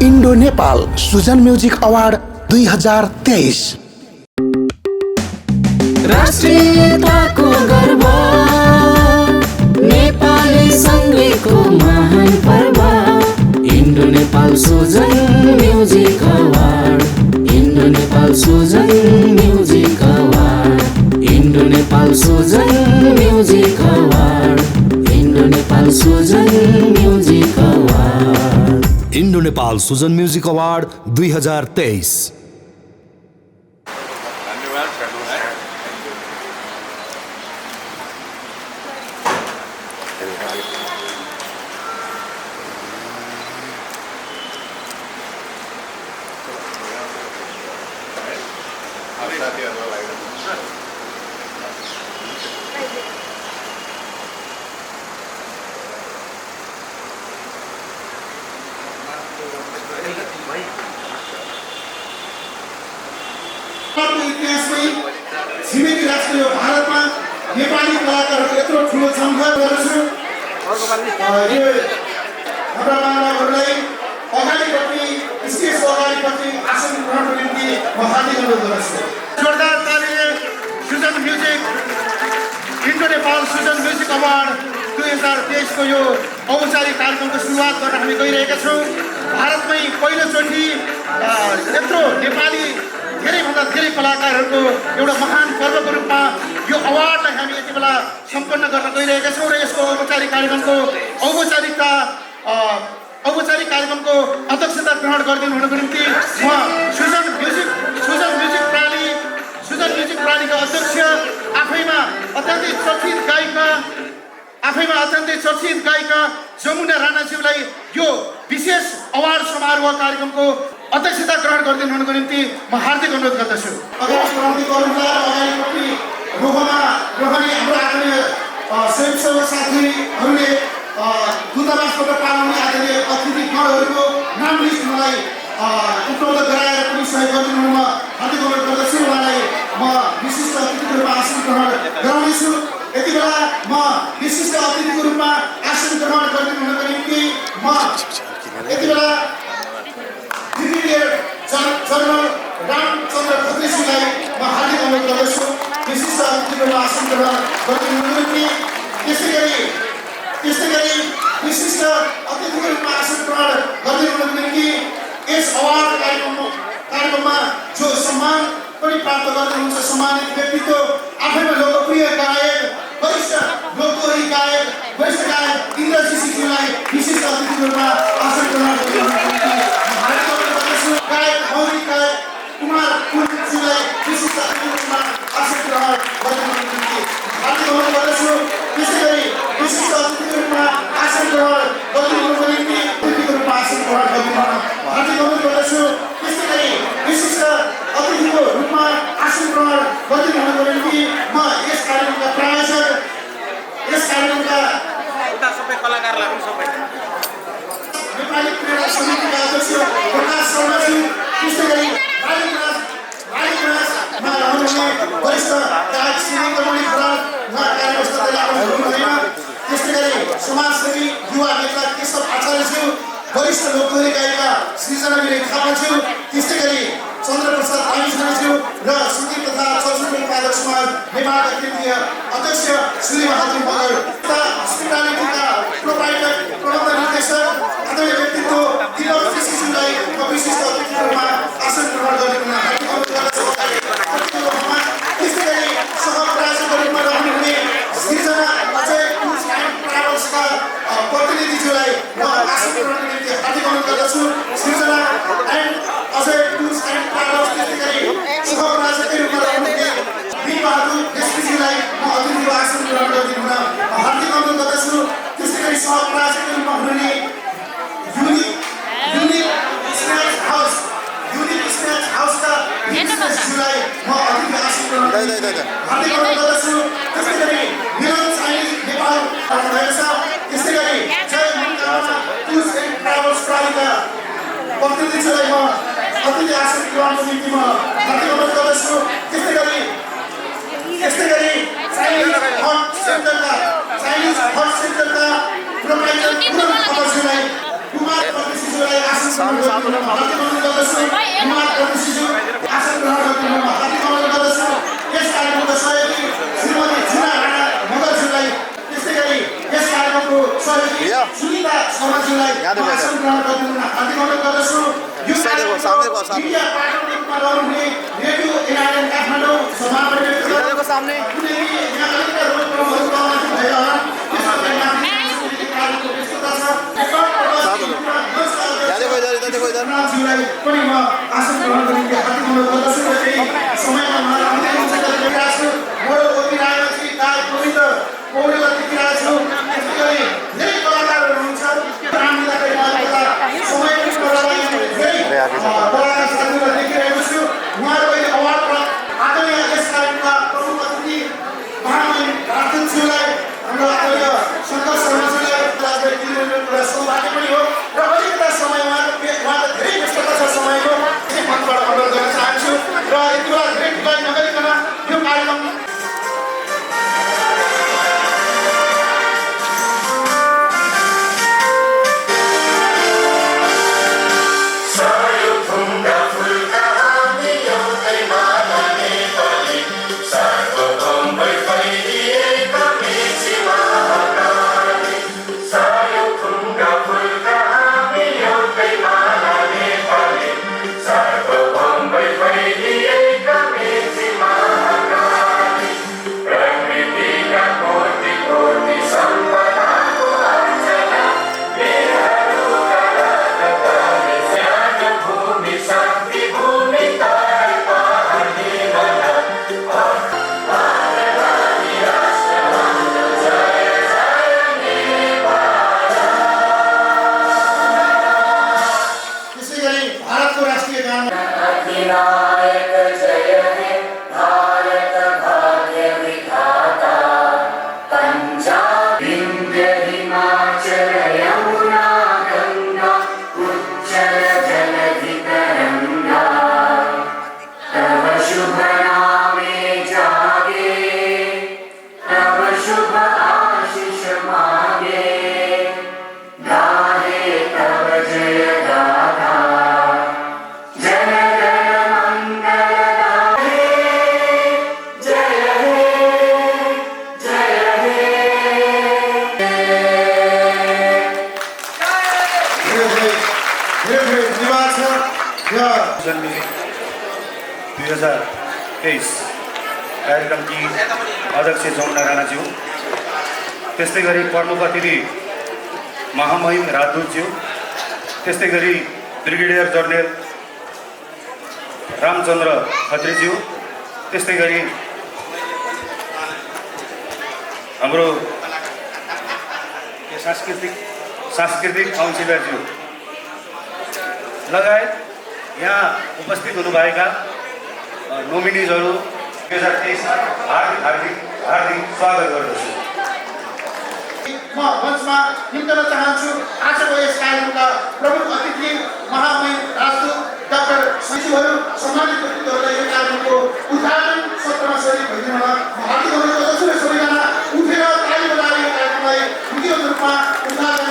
Indo Nepal Sujan music award 2023। राष्ट्रियताको गर्व नेपाली सङ्गीतको महान पर्व Indo Nepal Sujan music award Indo Nepal Sujan music award Indo Nepal Sujan music award Indo Nepal Sujan music award Indo Nepal Sujan music award 2023। इतिहासमै छिमेकी राष्ट्र यो भारतमा नेपाली कलाकारहरू यत्रो ठुलो संख्या गर्छु यो हाम्रा मानवहरूलाई अगाडिपट्टि स्टेजको अगाडिपट्टि आसन ग्रहणको निम्ति म हार्दिक अनुरोध गर्छु। जोरदार तालीले Sujan music Indo Nepal Sujan music award 2023 को यो औपचारिक कार्यक्रमको सुरुवात गर्न हामी गइरहेका छौँ। भारतमै पहिलोचोटि यत्रो नेपाली धेरैभन्दा धेरै कलाकारहरूको एउटा महान पर्वको रूपमा यो अवार्डलाई हामी यति बेला सम्पन्न गर्न गइरहेका छौँ र यसको औपचारिक कार्यक्रमको अध्यक्षता ग्रहण गरिदिनु हुनुको निम्ति म सुजन म्युजिक प्रालीका अध्यक्ष आफैमा अत्यन्तै चर्चित गायिका जमुना राणाज्यूलाई यो विशेष अवार्ड समारोह कार्यक्रमको अध्यक्षता ग्रहण गरिदिनु हुनुको निम्ति म हार्दिक अनुरोध गर्दछु। अगाडिपट्टि रोहनी हाम्रो आदरणीय स्वयंसेवक साथीहरूले दूतावासबाट पाउने आदरणीय अतिथिगणहरूको नाम लिस्ट मलाई उपलब्ध गराएर पनि सहयोग गरिदिनु हुनुमा हार्दिक अनुरोध गर्दछु। उहाँलाई म विशिष्ट अतिथिको रूपमा आसन ग्रहण गराउनेछु। यति बेला म विशिष्ट अतिथिको रूपमा आसन ग्रहण गरिदिनु हुनुको निम्ति म यति बेला ब्रिगेडियर जनरल रामचन्द्र खत्रीजीलाई म हार्दिक अनुरोध गर्दछु विशिष्ट अतिथिको रूपमा आसन ग्रहण गरिदिनु हुनुको निम्ति। त्यस्तै गरी विशिष्ट अतिथिको रूपमा आसन ग्रहण गरिदिनु हुनुको निम्ति यस अवार्ड कार्यक्रममा जो सम्मान पनि प्राप्त गर्नुहुन्छ सम्मानित व्यक्तित्व आफैमा लोकप्रिय गायक वरिष्ठ लोकदोही गायक इन्द्रजीजीलाई विशिष्ट अतिथिको रूपमा आसन ग्रहण गरिदिनु हुनुको निम्ति गायक मौलिक गायक कुमार पुलजीलाई विशिष्ट अतिथिको रूपमा आसन ग्रहण गरिदिनु हुनुको निम्ति हार्दिक अनुरोध गर्दछु। त्यसै गरी विशिष्ट अतिथिको रूपमा आसन ग्रहण गरिदिनु हुनुको निम्ति अतिथिको रूपमा आसन ग्रहण गरिदिनु हार्दिक अनुरोध गर्दछु। त्यसै गरी विशिष्ट अतिथिको रूपमा आसन ग्रहण गरिदिनु हुनुको निम्ति म यस कार्यक्रमका प्रायोजक यस कार्यक्रमका सबै कलाकारलाई पनि सबै नेपाली प्रेरणा समितिका अध्यक्ष प्रकाश शर्माज्यू त्यस्तै गरी राजनाथमा रहनुहुने वरिष्ठ गायक श्रीमणी खराल उहाँ कार्यवस्थाले आउनुहुँदैन। त्यस्तै गरी समाजसेवी युवा नेता केशव आचार्यज्यू वरिष्ठ लोकदोही गायिका सृजना विनय थापाज्यू त्यस्तै गरी चन्द्रप्रसाद आमिसज्यू र सङ्गीत तथा चलचित्र उत्पादक समाज नेपालका केन्द्रीय अध्यक्ष श्री महादेव मगर हस्पिटालिटीका प्रोप्राइटर प्रबन्ध निर्देशक आदरणीय व्यक्तित्व दिलक केसीज्यूलाई विशिष्ट अतिथिको रूपमा आसन ग्रहण गरिदिनु हार्दिक अनुरोध गर्दछु। त्यस्तै गरी सहप्रायोजकको रूपमा रहनुहुने सृजना अजय टुर्स एन्ड ट्राभल्सका प्रतिनिधिज्यूलाई म आसन ग्रहणको निम्ति हार्दिक अनुरोध गर्दछु। Srijana and Ajay tours and travels त्यस्तै गरी सहप्रायोजककै रूपमा रहनुहुने बिरबहादुर एसपीजीलाई म अतिथिको आसन ग्रहण गरिदिनु हुन हार्दिक अनुरोध गर्दछु। त्यस्तै गरी सहप्रायोजककै रूपमा हुनुहुने युनिक स्न्याच हाउसका एसपीजीलाई म अतिथिको आसन ग्रहण हार्दिक अनुरोध गर्दछु। त्यस्तै गरी मिलन चाइनिज नेपाल रहनुभएको छ। त्यस्तै गरी जय मन्त्रमा टुर्स एन्ड ट्राभल्स प्रालीका प्रतिनिधिलाई म अतिथि आसन ग्रहणको निम्ति म हार्दिक अनुरोध गर्दछु। त्यस्तै गरी चाइनिज हट सेन्टरका प्रोप्राइटर कुमार प्रतिनिधिलाई आसन ग्रहण शर्माज्यूलाई भाषण ग्रहण गरिदिनु हार्दिक अनुरोध गर्दछु। यो कार्यक्रमको मिडिया पार्टनरको रूपमा रहनुहुने रेडियो एनआरएन काठमाडौँ सभापति कुनै यहाँ अलिकति रोजक्रमहरू प्रभावित भइरहन् त्यसको लागि कार्यको व्यस्तता छ। शर्माज्यूलाई पनि म भाषण ग्रहण गर्ने हार्दिक अनुरोध गर्दछु र त्यही समयमा मलाई गरिरहेको छु। मोडल ओपी रायमाझी गायक गोविन्द पौडेललाई देखिरहेको छु। त्यसै गरी धेरै कलाकारहरू हुनुहुन्छ। नाम लिँदाखेरि समय पनि प्रभावलाई धेरै कलाकार साथीहरूलाई देखिरहेको छु। उहाँहरू अहिले अवार्ड प्राप्त आदरणीय यस कार्यक्रममा प्रमुख अतिथि महामहिम राजदूतज्यूलाई हाम्रो आदरणीय शङ्कर शर्माज्यूलाई एउटा सौभाग्य पनि हो र अलिकता समय उहाँको धेरै व्यस्तता छ समयको त्यसै मञ्चबाट अनुरोध गर्न चाहन्छु र यति बेला धेरै ढिलाइ नगरिकन यो कार्यक्रम कार्यक्रमकी अध्यक्ष जमुना राणाज्यू, त्यस्तै गरी प्रमुख अतिथि महामहिम राजदूतज्यू, त्यस्तै गरी ब्रिगेडियर जनरल रामचन्द्र खत्रीज्यू, त्यस्तै गरी हाम्रो सांस्कृतिक काउन्सिलरज्यू लगायत यहाँ उपस्थित हुनुभएका नोमिनिजहरू 2023 हार्दिक स्वागत गर्दछु। म मञ्चमा निम्तन चाहन्छु आजको यस कार्यक्रमका प्रमुख अतिथि महामहिम राजदूत डाक्टर सचिवहरू सम्मानित व्यक्तित्वहरूलाई यो कार्यक्रमको उद्घाटन सत्रमा सहयोग भइदिन हार्दिक अनुरोध गर्दछु र सबैजना उठेर ताली बजाएर यो कार्यक्रमलाई विधिवत रूपमा उद्घाटन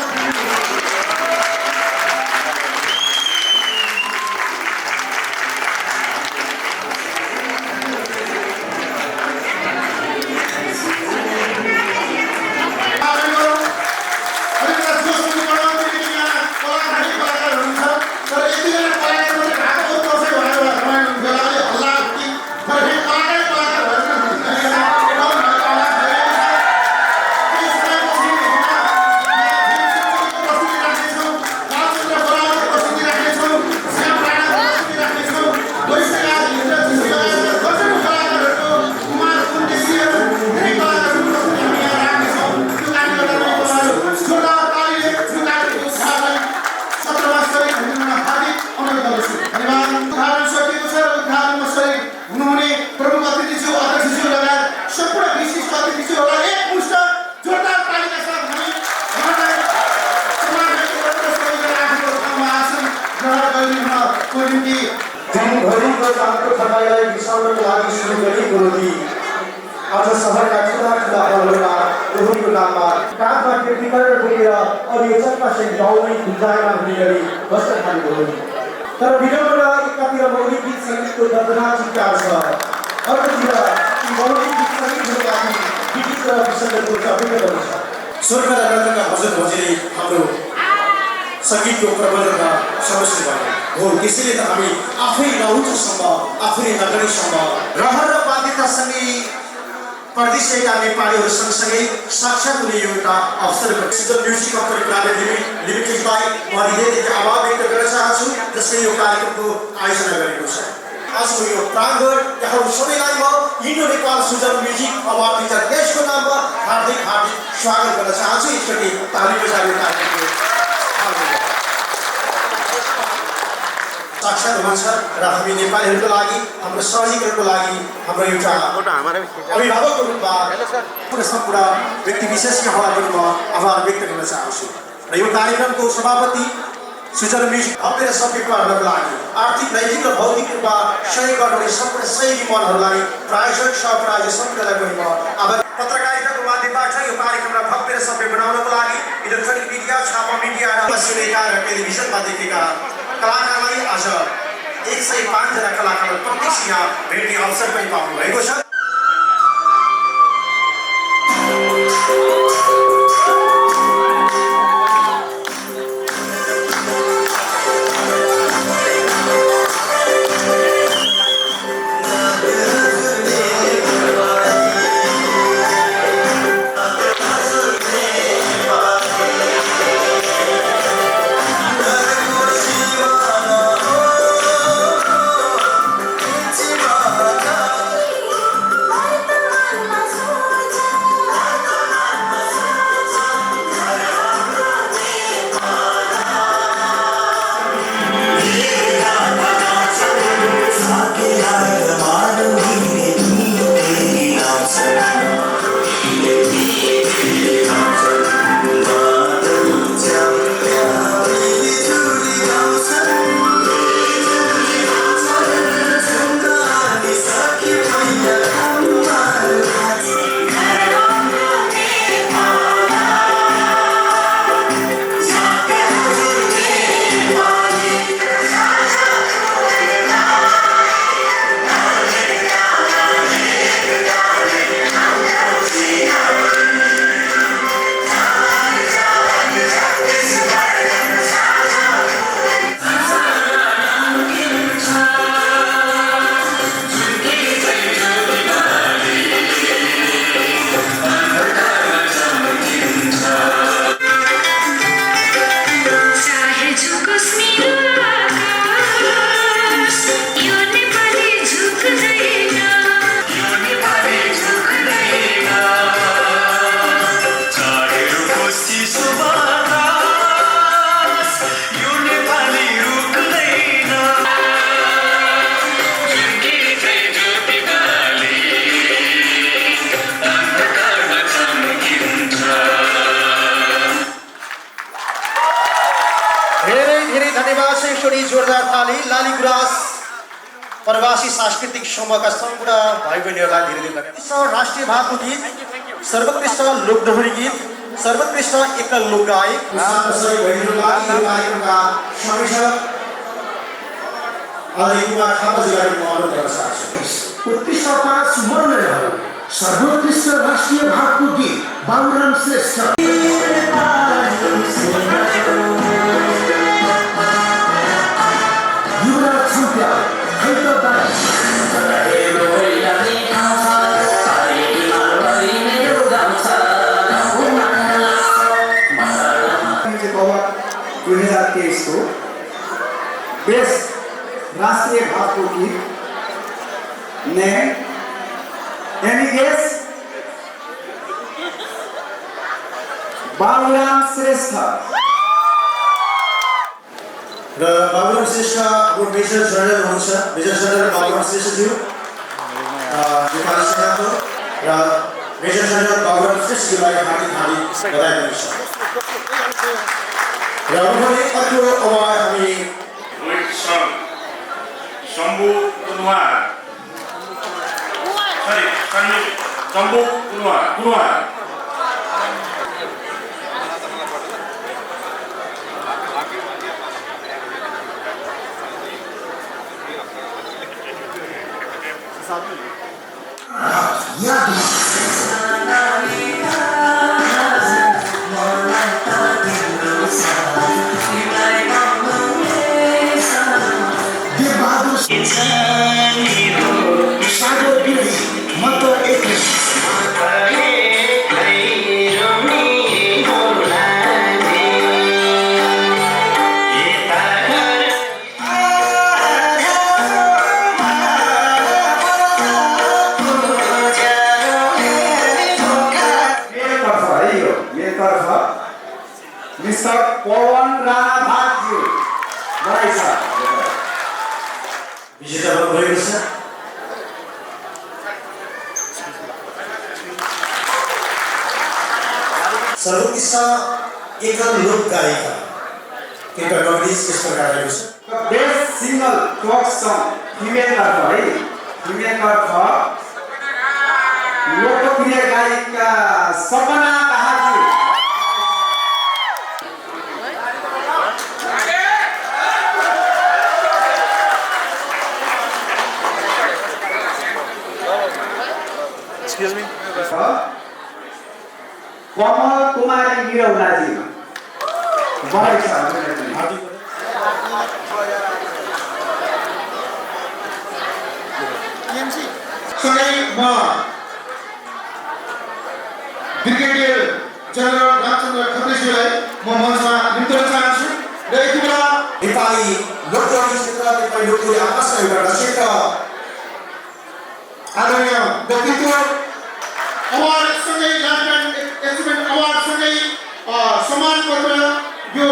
दिनभरिको कामको थकाइलाई बिसाउनको लागि सुरु गरेको रोगी आज सहरका ठुला ठुला हलहरूमा रोगीको नाममा काखमा टेक्निकल बोकेर अभियोजकमा चाहिँ गाउँमै खुल्जामा हुने गरी बस्न थालेको हो। तर भिडियोमा एकातिर मौलिक गीत सङ्गीतको दर्दनाक चित्कार छ, अर्कोतिर ती मौलिक गीत सङ्गीतहरूमाथि विचित्र विषयको चपेट गर्छ। स्वर्ग र नर्कका भजन भजनले हाम्रो सङ्गीतको प्रबन्धनमा समस्या भयो हो। त्यसैले त हामी आफै नउठोसम्म आफैले नगरेसम्म रहर र बाध्यतासँगै परदेशका नेपालीहरू सँगसँगै साक्षात् हुने एउटा अवसर सिजन म्युजिक कम्पनी प्राइभेट लिमिटेडलाई म हृदयदेखि आभार व्यक्त गर्न चाहन्छु जसले यो कार्यक्रमको आयोजना गरेको छ। आजको यो प्राङ्गण यहाँहरू सबैलाई म Indo Nepal Sujan music award 2023 को नाममा हार्दिक स्वागत गर्न चाहन्छु। एकचोटि ताली बजाएर यो कार्यक्रमको साक्षात् हुनुहुन्छ र हामी नेपालीहरूको लागि हाम्रो सहयोगीहरूको लागि हाम्रो एउटा अभिभावकको रूपमा सम्पूर्ण व्यक्ति विशेष यहाँहरूको म आभार व्यक्त गर्न चाहन्छु। र यो कार्यक्रमको सभापति सुजन म्युजिक भव्य र सभ्यताहरूको लागि आर्थिक नैतिक र भौतिक रूपमा सहयोग गर्ने सम्पूर्ण सहयोगी मनहरूलाई प्रायोजक सहप्रायोजक सम्पूर्णलाई पनि म आभार। पत्रकारिताको माध्यमबाट यो कार्यक्रमलाई भव्य र सभ्य बनाउनको लागि इलेक्ट्रोनिक मिडिया छापा मिडिया र सुनेका र टेलिभिजनमा देखेका कलाकारलाई आज 105 जना कलाकारहरू प्रत्यक्ष यहाँ भेट्ने अवसर पनि पाउनु भएको छ। जोरदार ताली लाली गुराँस प्रवासी सांस्कृतिक समूहका सम्पूर्ण भाइ बहिनीहरूलाई धेरै धेरै धन्यवाद। राष्ट्रिय भावको गीत, सर्वोत्कृष्ट लोकदोहोरी गीत, सर्वोत्कृष्ट एकल लोक गायक सर्वोत्कृष्ट राष्ट्रिय भावको गीत बाबुराम श्रेष्ठ बेस्ट राष्ट्रीय भावको गीत ने एनी गेस बाबुराम श्रेष्ठ र बाबुराम श्रेष्ठ अब मेजर जनरल हुनुहुन्छ। मेजर जनरल बाबुराम श्रेष्ठज्यू नेपाली सेनाको र मेजर जनरल बाबुराम श्रेष्ठज्यूलाई हार्दिक बधाई दिन्छ। र उहाँले अर्को अवार्ड हामी शम्भु कुनवार शम्भु कुनवार Yeah. मिस्टर पवन राणा भागज्यू बधाई छ विजेता भएको छ सर्वोत्कृष्ट एकल लोक गायिका क्याटेगोरी यस प्रकार रहेको छ बेस्ट सिंगल फोक सङ फिमेलबाट है फिमेलबाट लोकप्रिय गायिका सपना कहाजी Excuse me? कमल कुमारी मिरौलाजी बधाई छ सँगै म ब्रिगेडियर जनरल रामचन्द्र खत्रीज्यूलाई म मञ्चमा निम्त्याउन चाहन्छु र यति बेला नेपाली लोकगीत क्षेत्र नेपाली लोकगीत आकाशका एउटा रचित आदरणीय व्यक्तित्व अवार्डसँगै लाइफटाइम एचिभमेन्ट अवार्डसँगै सम्मान पत्र यो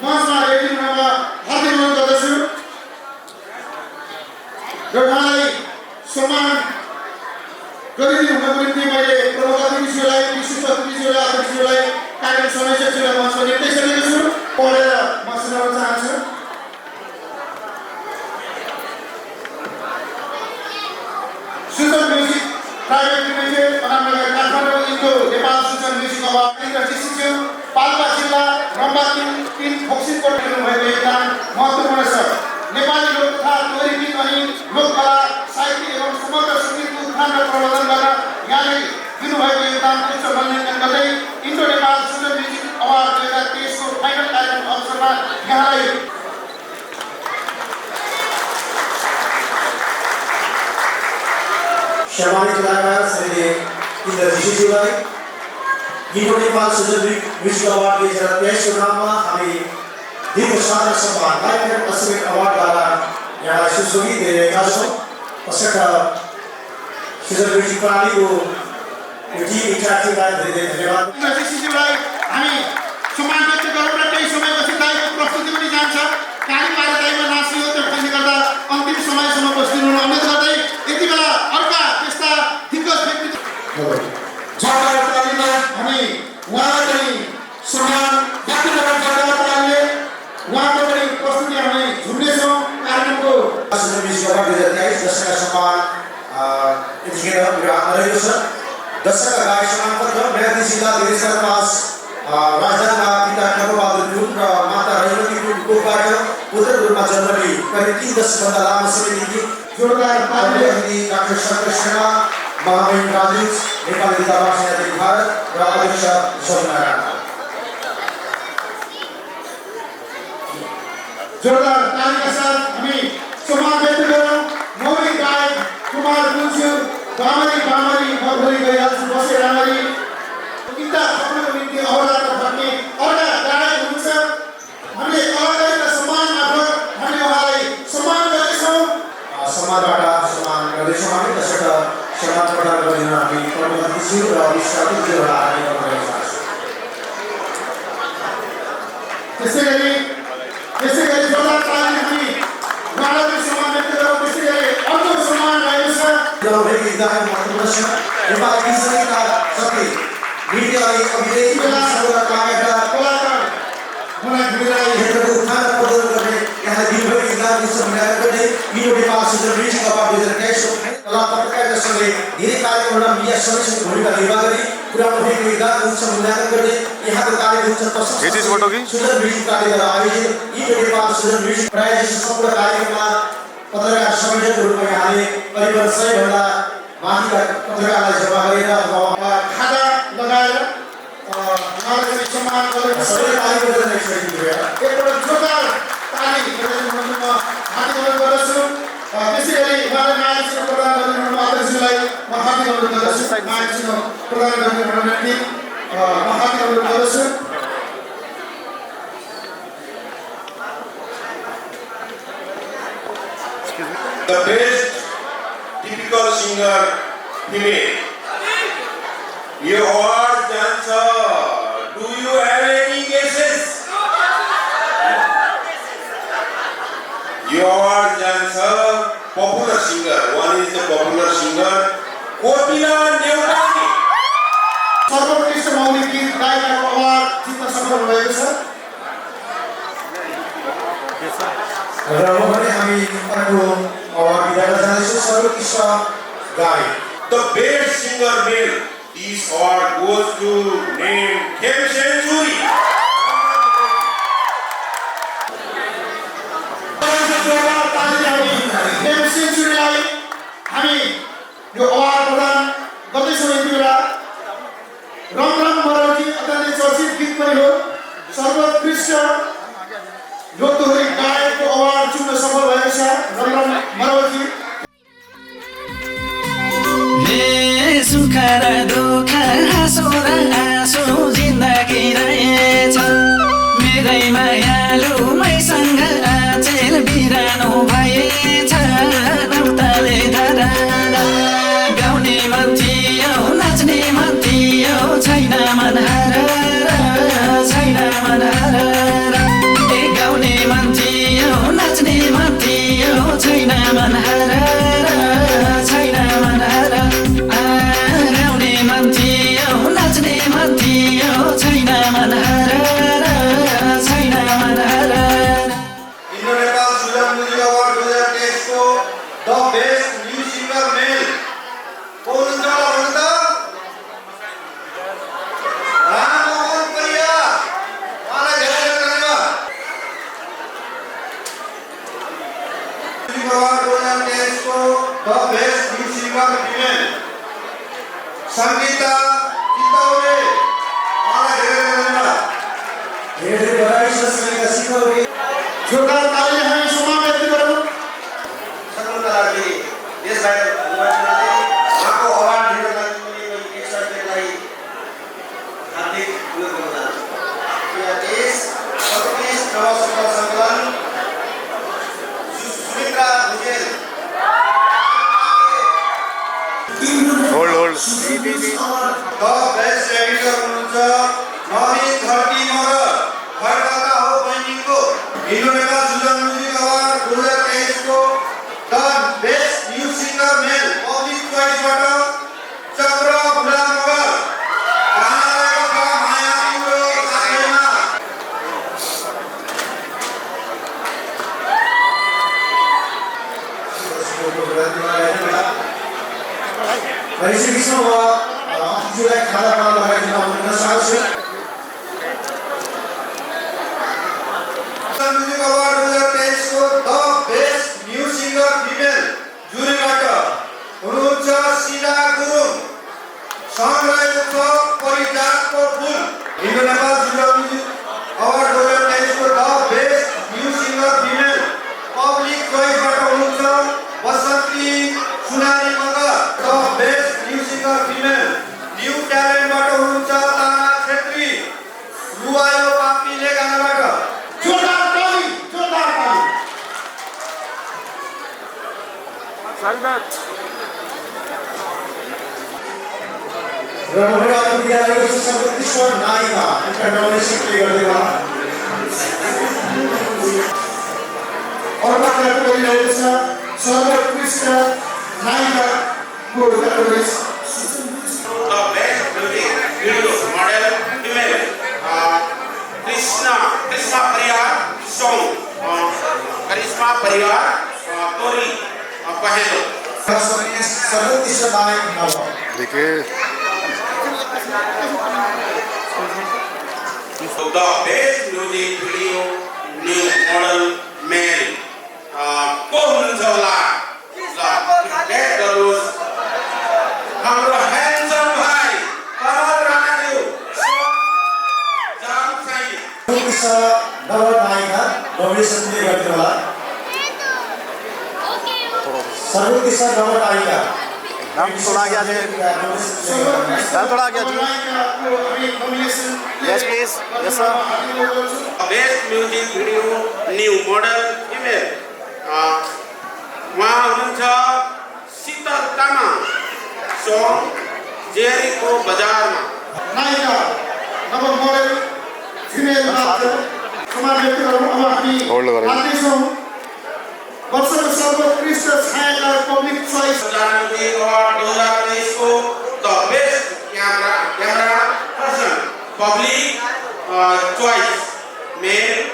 मञ्चमा ल्याइदिनुमा हार्दिक अनुरोध गर्दछु र उहाँलाई सम्मान गरिदिनु हुनको निम्ति मैले प्रमुख अतिथिज्यूलाई विशिष्ट अतिथिज्यूलाई अध्यक्षज्यूलाई कार्यक्रम संयोजकज्यूलाई मञ्चमा निर्देश गरेको छु पढेर म सुनाउन चाहन्छु Sujan music private limited Anamnagar Kathmandu Indo Nepal Sujan music award इन्द्रजीज्यू पाल्पा जिल्ला रम्बा 3 फोक्सिङकोट दिनुभएको योगदान महत्त्वपूर्ण छ नेपाली लोक तथा तोरी गीत अनि लोककला साहित्य एवं समग्र सङ्गीतको उत्थान र प्रवर्धन गर्न यहाँले दिनुभएको योगदानको उच्च मूल्याङ्कन गर्दै Indo Nepal Sujan music award 2023 को फाइनल कार्यक्रम अवसरमा यहाँलाई सम्मानित कलाकार श्री इन्द्रजीज्यूलाई Indo Nepal Sujan music award 2023 को नाममा हामी दीर्घ साधना सम्मान लाइफटाइम अचिभमेन्ट अवार्डद्वारा यहाँलाई सुशोभित गरिरहेका छौँ पश्चात सुजन म्युजिक प्रणालीको टिम इन्चार्जलाई धेरै धन्यवाद इन्द्रजीज्यूलाई हामी सम्मान व्यक्त गरौँ र केही समयपछि दाइको प्रस्तुति पनि जान्छ काली पारे दाइमा नाचियो त्यो त्यसले गर्दा अन्तिम समयसम्म बस्दिनु अनुरोध गर्दै यति बेला अर्का त्यस्ता दिग्गज व्यक्तित्व जवाहर तालिममा हामी उहाँलाई पनि सम्मान व्यक्त गर्न जवाहरले उहाँको पनि प्रस्तुति हामी झुम्नेछौँ कार्यक्रमको सुजन म्युजिक अवार्ड 2023 दशकका सम्मान यतिखेर रहेको छ दशकका गायक सम्मानपत्र मेहदी जिल्ला 2005 राजधानीमा पिता खड्गबहादुर गुरुङ र माता रैवती गुरुङबाट पुत्रको रूपमा जन्म लिई करिब 3 दशकभन्दा लामो समयदेखि जोरदार तालिम अतिथि डाक्टर शङ्कर शेर्पा महामहिम राजदूत नेपाली दूतावास न्यायाधीश भारत र अध्यक्ष सोमना राणा जोरदार तालिका साथ हामी सम्मान व्यक्त गरौँ मौलिक गायक कुमार गुन्जु बामरी भोलि गइहाल्छु बसेर रामरी गीता खप्नुको निम्ति अहोरात्र भन्ने अर्का गायक हुनुहुन्छ हामीले कलाकारका सम्मान मार्फत हामीले उहाँलाई सम्मान गर्दैछौँ समाजबाट सम्मान गर्दैछौँ हामी त्यसबाट सम्मान प्रदान गरिदिन हामी प्रमुख अतिथि र विशिष्ट अतिथिहरूलाई हार्दिक अनुरोध गर्न चाहन्छौँ त्यसै गरी जोरदार तालिम हामी उहाँलाई सम्मान व्यक्त गरौँ त्यसै गरी अर्को सम्मान रहेको छ जलवायु एकदमै महत्त्वपूर्ण छ नेपाली गीत सङ्गीतका साथै नृत्य अनि अभिनय कलाकार मलाई भिडियोलाई क्षेत्रको उत्थान र प्रवर्धन गर्ने यहाँ दिनभरि योगदानको मूल्याङ्कन गर्दै Indo Nepal Sujan music award 2023 कला पत्रकारिता सँगै धेरै कार्यक्रममा मिडिया सदस्यको भूमिका निर्वाह गरी पुरानो भएको योगदानको उच्च मूल्याङ्कन गर्दै यहाँको कार्यको उच्च प्रशंसा सुजन म्युजिक कार्यद्वारा आयोजित इन्डो नेपाल सुजन म्युजिक प्रायोजित सम्पूर्ण कार्यक्रममा पत्रकार संयोजकको रूपमा यहाँले करिब 100 भन्दा माथिका पत्रकारलाई जम्मा गरेर खाजा लगाएर उहाँलाई पनि सम्मान गरेर सबै तालिम बजाउन एकचोटि एकपल्ट जोरदार ताली बजाउनुमा हार्दिक अनुरोध गर्दछु त्यसै गरी उहाँलाई मायासँग प्रदान गरिदिनु अध्यक्षज्यूलाई म हार्दिक अनुरोध गर्दछु मायासँग प्रदान गरिदिनु निम्ति म हार्दिक अनुरोध गर्दछु The best typical singer female. Your award dancer. Do you have any guesses? singer. One is the popular singer, Kopina Neutani. सर्वोत्कृष्ट मौलिक गीत गायिकाको अवार्ड जित्न सफल भएको छ र अब भने हामी अर्को अवार्ड दिन जाँदैछौँ सर्वोत्कृष्ट गायक The best singer male. This award goes to name Khem Century. Khem सेन्चुरीलाई हामी यो अवार्ड प्रदान गर्दैछौँ यति बेला रम रम मरौजी अत्यन्तै चर्चित गीत पनि हो सर्वोत्कृष्ट लोकदोहोरी गायकको अवार्ड चुन्न सफल भएको छ रम रम मरौजी सुख र दुःख हाँसो र आँसु जिन्दगी रहेछ मेरै मायालु मैसँग आचेल बिरानो भएछ नौताले धरा गाउने मन थियो नाच्ने मन थियो छैन मन छैन मन ए गाउने मन थियो नाच्ने मन थियो छैन मन छैन मन गाउने मन थियो नाच्ने मन थियो छैन मन छैन मन Indo-Nepal Sujan Music Award 2023 को The Best New Singer Male को हुन्छ होला भन्नु त राममोहन परिया उहाँलाई धेरै धन्यवाद Music Award 2023 को The Best New Singer Female Sangita चितौरे उहाँलाई धेरै धन्यवाद धेरै बधाई छ सङ्गीता चितौरे जोरदार ताली हामी समावेश गरौँ सक्नुका लागि देशबाहिर हुनुभएकोले उहाँको अवार्ड दिनको लागि मैले एक साथीलाई हार्दिक अनुरोध गर्न चाहन्छु यो देश सर्वोत्कृष्ट नवसफल सङ्कलन Sumitra Bhujel the best editor हुनुहुन्छ नवीन धर्ती मगर खड्काका हो बहिनीको Indo-Nepal Sujan Music Award 2023 को the best new singer male public चोइसबाट चक्र बुढा मगर गानाको छ माया तिम्रो साथैमा Dari segi semua, juga kata-kata mereka tidak mengenal Music Award 2023 को The Best New Singer Female जुरीबाट हुनुहुन्छ सीना गुरुङ सँगै छ परिजातको फुल Indo-Nepal Sujan Music Award 2023 को The Best New Singer Female public चोइसबाट हुनुहुन्छ Basanti Sunari Magar The Best New Singer Female new ट्यालेन्टबाट हुनुहुन्छ ताना छेत्री रुवायो पापीले गानाबाट जोरदार ताली रमणीय विद्यालयको सर्वोत्कृष्ट नायिका इन्टरनेसनल प्ले गर्दै होला अर्को कार्यक्रम गरिरहेको छ सर्वोत्कृष्ट नायिकाको category The best music video model female, Krishna Pariyar song, Karisma Pariyar, Tori Pahelo. सर्वोत्कृष्ट नायक नव So the best music video new model male, को हुनुहुन्छ होला गेट गर्नुहोस् हाम्रो ह्यान्डसम भाइ कमल राणाज्यू जाम चाहिँ सर्वोत्कृष्ट नव नायिका नोमिनेसनले गर्दै होला सर्वोत्कृष्ट नव नायिका नाम थोड़ा आगे आ जाए नाम थोड़ा आगे आ जाए yes please yes sir best music video new model female उहाँ हुनुहुन्छ शीतल तामाङ सङ जेरीको बजारमा नायिका नव मोडल फिमेल समावेश गरौँ अब हामी लाग्दैछौँ वर्षको सर्वोत्कृष्ट छायाकार public choice Sujan music award 2023 को the best camera person public choice male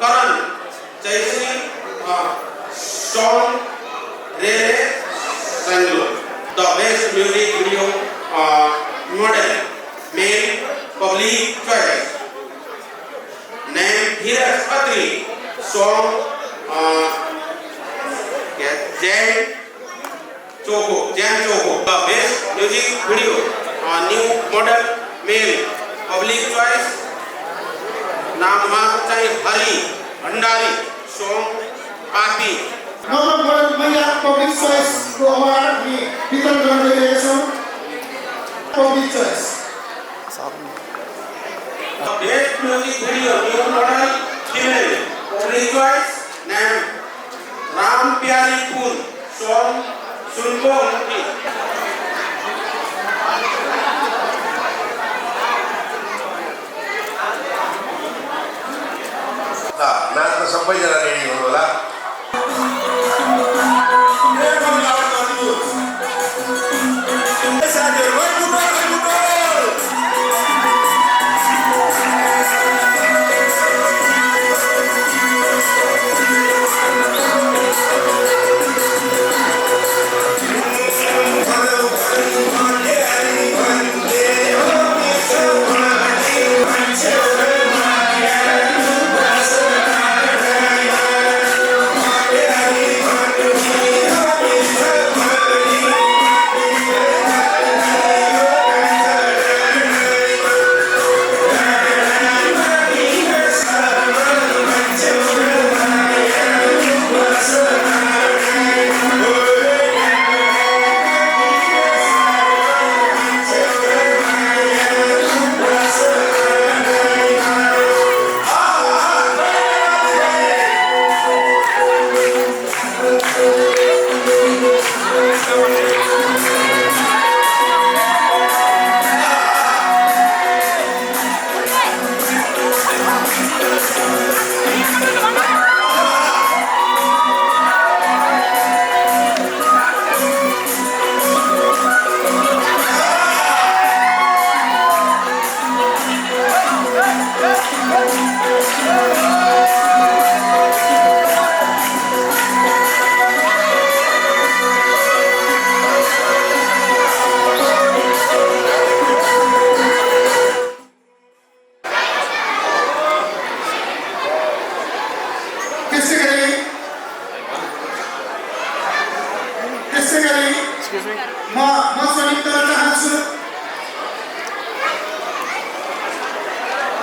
Karan Jayashree शॉन रे संगलो the best music video model male public choice name Dhiraj Khatri song जैन चोको the best music video new model male public choice नाम चाहिँ हरि भण्डारी सॉन्ग पापी number model महिला पब्लिक चोइस को अवार्ड वितरण गर्न गइरहेका छौँ public choice best music video new model female public choice नाम राम प्यारी फूल सॉन्ग सुनको मुक्ति नाच्न सबैजना रेडी हुनु होला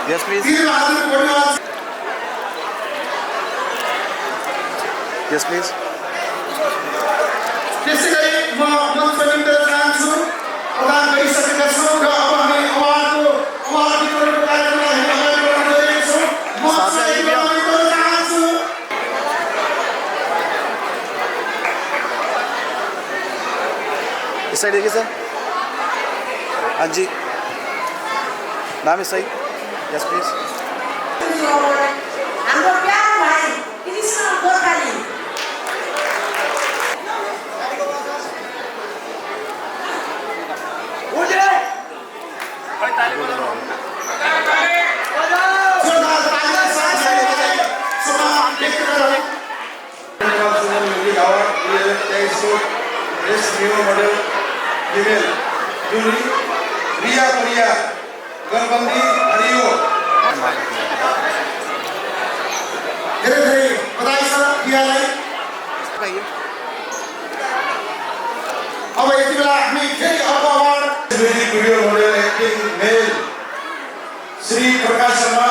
Yes, please. Yes, please. त्यसै गरी म मञ्च निम्ति चाहन्छु प्रदान गरिसकेका छौँ र अब हामी अवार्ड वितरणको कार्यक्रमलाई हामी अगाडि बढाउन गइरहेका छौँ म सहयोगी गर्न चाहन्छु इस साइड देखिए सर हाँ जी नाम है सही यस प्लीज हाम्रो प्यारो भाइ Krishna Gorkhali best new model female jury Riya परिया गरबन्दी हरियो धेरै धेरै बधाई छ रियालाई अब यति बेला हामी फेरि अर्को award music video model acting male Shri Prakash Sharma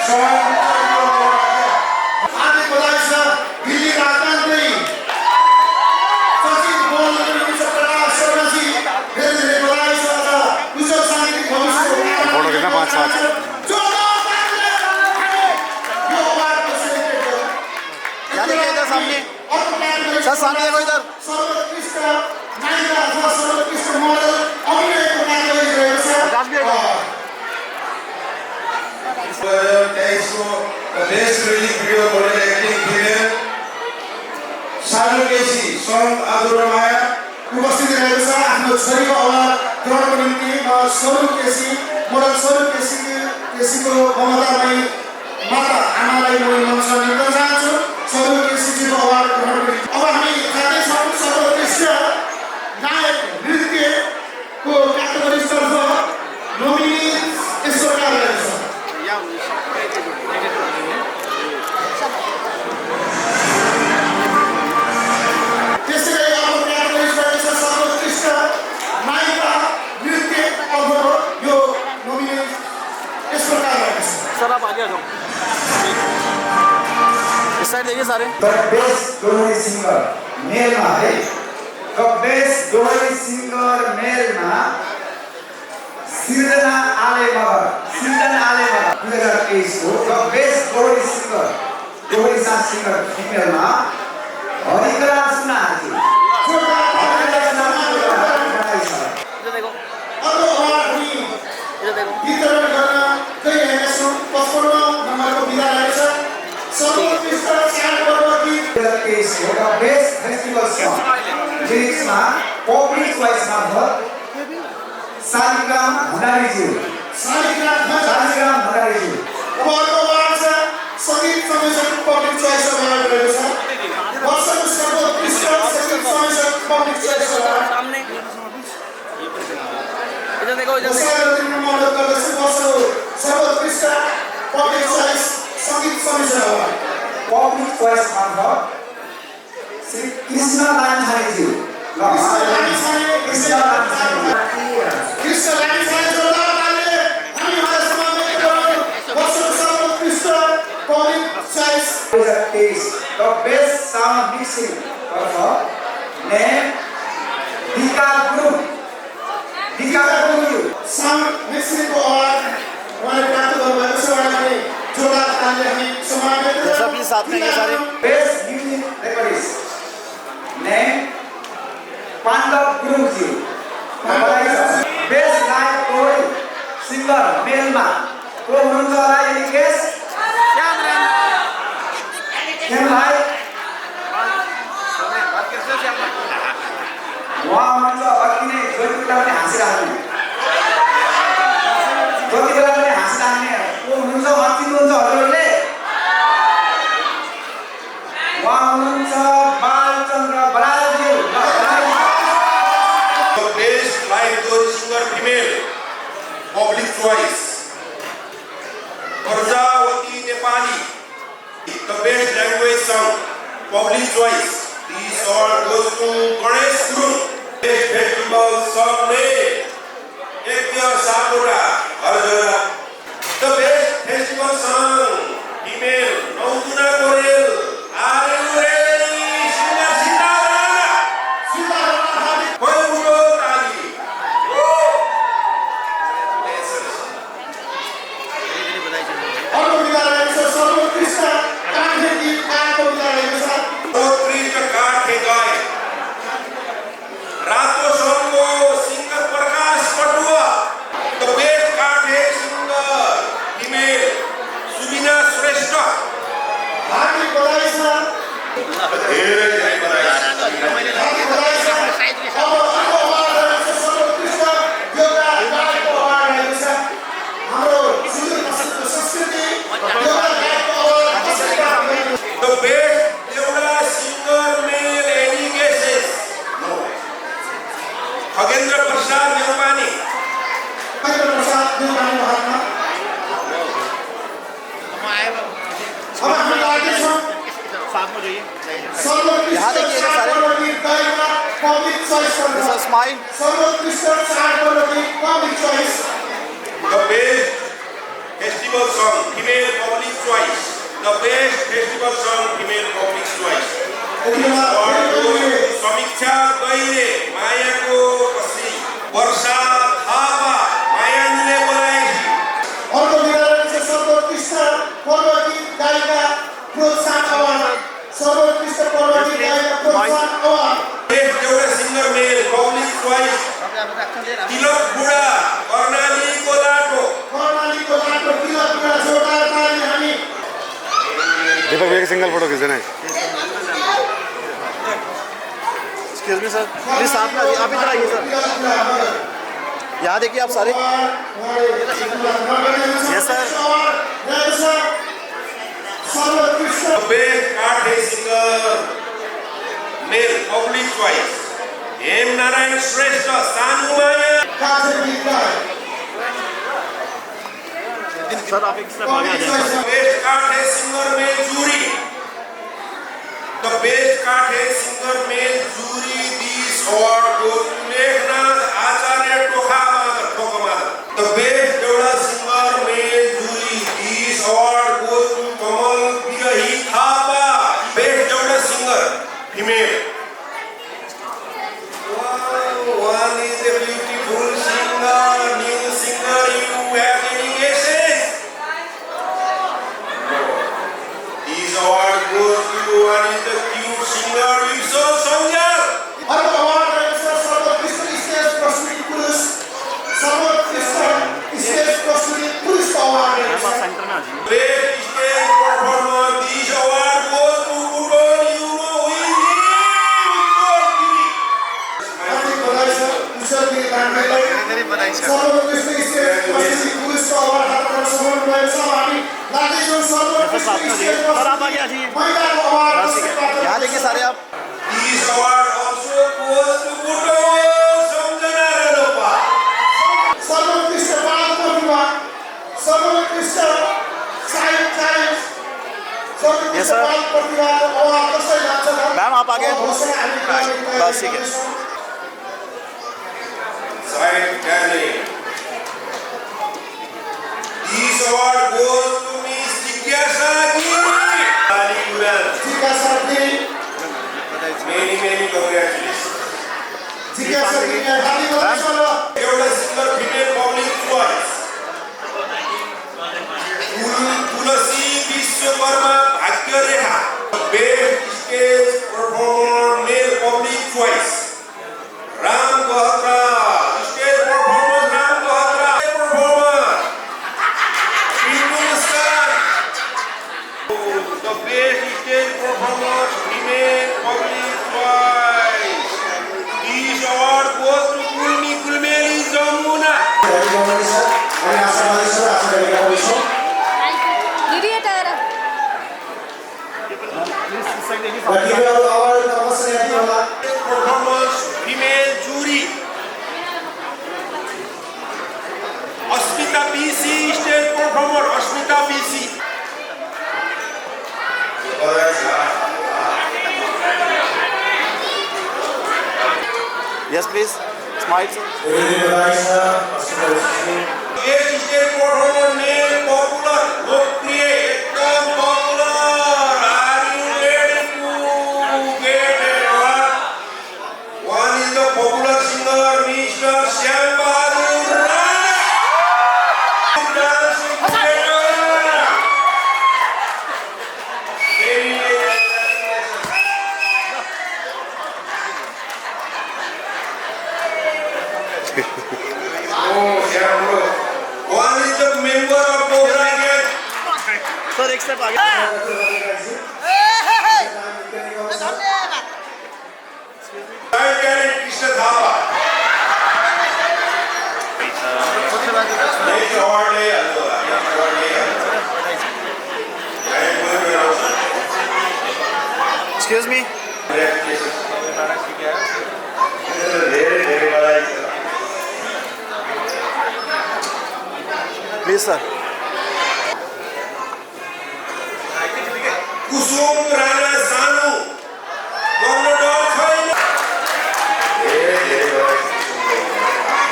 song हार्दिक बधाई छ दिल्ली राजधानी सचिन बोल प्रकाश शर्माजी धेरै धेरै बधाई छ र उज्जवल साङ्गीतिक भविष्यको फोटो खिच्न 5 सात सर सामने देखो इधर सर्वोत्कृष्ट नायिका अथवा सर्वोत्कृष्ट मोडल अभिनयको लागि गरिरहेको छ best music video model acting female KC सम आदुरमाया उपस्थित रहेको छ आफ्नो छोरीको अवार्ड ग्रहणको निम्ति म स्वरूप केसी मोडल स्वरूप केसीको ममतामयी माता आमालाई म मञ्च निम्न चाहन्छु स्वरूप केसीजीको अवार्ड ग्रहणको निम्ति। अब हामी जाँदैछौँ सर्वोत्कृष्ट गायक नृत्यको क्याटेगोरीतर्फ नोमिनी यस प्रकार रहेको छ। त्यसै गरी अब क्याटेगोरीमा रहेको छ सर्वोत्कृष्ट नायिका नृत्यतर्फ यो नोमिनी यस प्रकार रहेको छ। सर आप आगे आ जाओ इस साइड देखिए सारे द बेस्ट डोरी सिंगर मेलमा है द बेस्ट डोरी सिंगर मेलमा सृजना आले मगर 2023 को द बेस्ट डोरी सिंगर डोरी सिंगर फिमेलमा हरिकला सुनाथी अर्को अवार्ड हामी वितरण गर्न गइरहेका छौँ। 55 नम्बरको विधा रहेको छ सर्वोत्कृष्ट चाडपर्व गीत एउटा बेस्ट फेस्टिभल सङ लिरिक्समा पब्लिक चोइस मार्फत शालिग्राम भण्डारीज्यू अब अर्को अवार्ड छ सङ्गीत संयोजक पब्लिक चोइस अवार्ड रहेको छ वर्षको सर्वोत्कृष्ट सङ्गीत संयोजक पब्लिक चोइस अवार्ड मदत गर्दछु वर्षको सर्वोत्कृष्ट पब्लिक चोइस सङ्गीत संयोजन अवार्ड पब्लिक चोइस मार्फत श्री कृष्ण लामिछानेज्यू कृष्ण लामिछाने जोरदारताले हामीहरूलाई सम्मानित गराउनु वर्षको सर्वोत्कृष्ट public choice 2023 the best sound mixing तर्फ नेम विकार गुरु साउन्ड मिक्सिङको अवार्ड उहाँले प्राप्त गर्नुभएको छ। उहाँलाई जोरदार तालीले हामी सम्मानित गर्छौँ। सबै साथमा ये सारे best music recordist Nem Pandav गुरुज्यू बेस्ट गायक कोही सिङ्गर मेलमा को हुनुहुन्छ होला यदि केस भाइ उहाँ हुनुहुन्छ अति नै जति बेला पनि हाँसिरहनु जति बेला पनि हाँसिरहने को हुनुहुन्छ अति हुनुहुन्छ हजुरहरूले उहाँ हुनुहुन्छ बालचन्द्र बरालज्यू बेस्ट लाइभ डोरी singer female public choice Prajawati Nepali the best language song public choice this award goes to Ganesh Gurung best festival song name Yagya सापुरा हरजरा the best festival song female नौतुना गोरेल अर्को विधा रहेको छ सर्वोत्कृष्ट काठे गीत गायकको विधा रहेको छ। सर्वोत्कृष्ट काठे गायक रातो सङ्घको singer Prakash Patuwa the best काठे सिङ्गर फिमेल सुबिना श्रेष्ठ हार्दिक बधाई छ। धेरै धेरै बधाई हार्दिक बधाई छ। अब अर्को अवार्ड रहेको छ सर्वोत्कृष्ट योगा गायकको अवार्ड रहेको छ। हाम्रो सुदूरपश्चिमको संस्कृति योगा गायकको अवार्ड कसरी प्राप्त गर्नु द बेस्ट एउटा सिङ्गर मेल एलिगेसेस खगेन्द्र प्रसाद नेउपाने खगेन्द्र प्रसाद नेउपानेको हातमा। अब हामी लाग्दैछौँ सर्वोत्कृष्ट चाडपर्व गीत गायकमा पब्लिक चोइस सर स्माइल सर्वोत्कृष्ट चाडपर्व गीत public choice the best festival song female public choice the best festival song female public choice Samiksha Gaire मायाको कसरी वर्षा थापा मायानीले बोलाएकी अर्को विधा रहेको छ सर्वोत्कृष्ट पर्व गीत गायिका प्रोत्साहन अवार्ड सर्वोत्कृष्ट पर्व गीत गायिका प्रोत्साहन अवार्ड बेस्ट एउटा सिङ्गर मेल पब्लिक चोइस तिलक बुढा कर्णालीको लाटो तिलक बुढा जोरदार ताली हामी दीपक एक सिंगल फोटो खींचना है एक्सक्यूज मी सर, प्लीज साथ में आइए, आप इधर आइए सर, यहाँ देखिए आप सारे। यस sir. The best Kathak singer, male public choice. M. Narayan Shrestha, Sanu Maya. Sir आप एक स्टेप आगे आ जाइए। Best Kathak singer, male jury. The best Kathak singer, male jury. This award goes to Meghnath Acharya Tokamadar. The best Deoda singer, male jury. This award goes to Kamal Birahi Thapa. Best Deoda singer, female. Wow, one is a beautiful singer, new singer. You have any guesses? This award goes to one is the cute singer, Vishal Sanjay. अर्को award रहेको छ सर्वोत्कृष्ट stage प्रस्तुति पुरुष, सर्वोत्कृष्ट stage प्रस्तुति पुरुषको award रहेको छ। सेंटर में आ जाइए। Best stage performer, this award goes to Udon. You know who is he? हार्दिक बधाई छ कुशल गिरी काण्डलाई। सर्वोत्कृष्ट स्टेज प्रस्तुति पुरुषको अवार्ड हातमा समाउनु भएको छ। हामी लाग्दैछौँ सर्वोत्कृष्ट स्टेज सर आप आगे आ जाइए। महिलाको अवार्ड यहाँ देखिए सारे आप। This award also goes to Udon Samjana Ranopa. सर्वोत्कृष्ट बाल प्रतिभा, सर्वोत्कृष्ट साहित्य चैलेन्ज, सर्वोत्कृष्ट sir. बाल प्रतिभाको अवार्ड कसरी जान्छ त? मैम आप आगे हैं थोड़ा। बस ठीक है। Side Canning. This award goes to Miss Jigyasa Giri. Ali Gunan. जिज्ञासा गिरी, Many congratulations. जिज्ञासा गिरीलाई हार्दिक बधाई छ र Deoda singer female public choice. Tulasi Vishwakarma Bhagya Rekha. Best stage performer male public choice. Ram Gahatra. Stage performer Ram Gahatra. Performer. Pintu Star. The best stage performer female public choice. This award goes to Kulmi Kulmeli Jamuna. हामी आशावादी छौँ, आशा गरेका पनि छौँ। र टिभीहरू award अवश्य यति होला। Performance female jury. Asmita BC stage performer Asmita BC. Yes please smile sir. धेरै धेरै बधाई छ अस्पतालले। Best stage performer male popular लोकप्रिय एकदम popular. Are you ready to get an award? One is the popular singer Mr. Shyam Bahadur Rana. Dancing together. Very Oh, Shyam bro. One is the member of Cobra Gang. Sir एक step आगे। Child talent Krishna Thapa. Next award ले आलो, next award ले आलो. I am going to announce. Excuse me. Congratulations. धेरै धेरै बधाई छ। Please sir. कुसुम राणा सानु गर्न डर छैन। धेरै धेरै बधाई छ।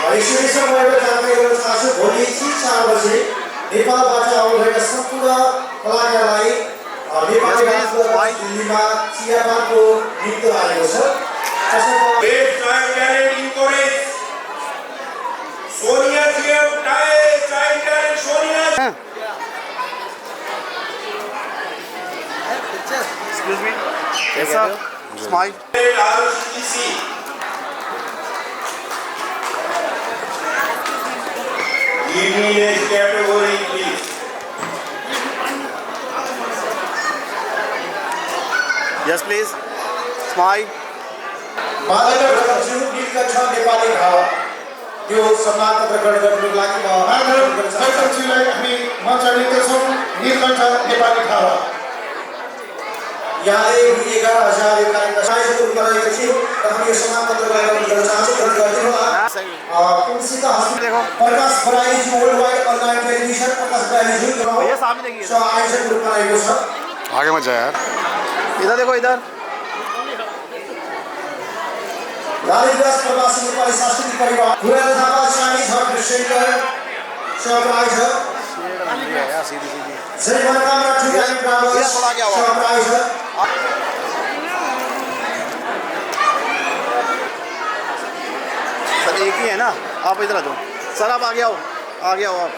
हरिशेषमा भएको जानकारी गर्न चाहन्छु। भोलि ठीक 4 बजे नेपालबाट आउनुभएका सम्पूर्ण कलाकारलाई नेपाली भाषा दिल्लीमा चियाबानको नृत्य आएको छ। त्यसैले Best child talent encourage. Sonia GM child talent Sonia. Excuse me. Yes sir smile. RCC. Give me a category, please. Yes please smile. Madhav ढकालज्यू नीलकण्ठ नेपाली भाव त्यो सम्मान पत्र ग्रहण गर्नुको लागि म माधव ढकालज्यूलाई हामी मञ्च लिँदैछौँ। नीलकण्ठ नेपाली थावा यहाँले 11,000 एकाइका साइजको रूपमा रहेको थियो र हामी यो सम्मान पत्र ग्रहण गर्न चाहन्छौँ। ग्रहण गरिदिनु होला। तुलसीका हस्ते Prakash Baraili world wide online television Prakash Baraili भैया सामने देखिए। जो आयोजक रूपमा रहेको छ। आगे मत जा यार। इधर देखो इधर। लालीदास प्रवासी नेपाली सांस्कृतिक परिवार पुरानो थापा चाइनिज हट सेन्टर सहप्रायोजक जय मनोकामना टुरिज्म ट्राभल्स सहप्रायोजक सर एक ही है ना, आप इधर आ जाओ सर, आप आगे आओ, आगे आओ आप।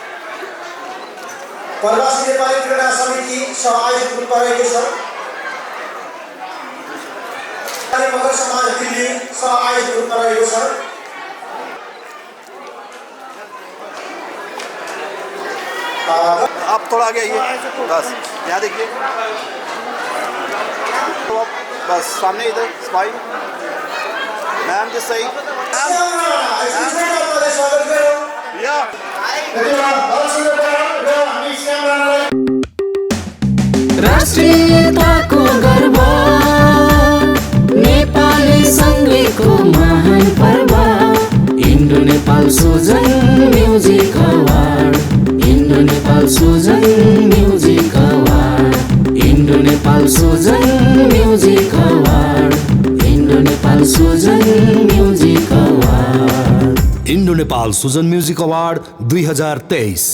प्रवासी नेपाली क्रीडा समिति सह-आयोजक रूपमा रहेको छ। मगर समाज दिल्ली सह-आयोजक रूपमा रहेको छ। आप थोड़ा आगे आइए, बस यहाँ देखिए, तो आप बस सामने इधर स्माइल मैम जी सही या राष्ट्रियताको गर्व नेपाली सङ्गीतको महान पर्व Indo Nepal Sujan music award Indo Nepal Sujan music award Indo Nepal Sujan music award Indo Nepal Sujan music award Indo Nepal Sujan music award 2023।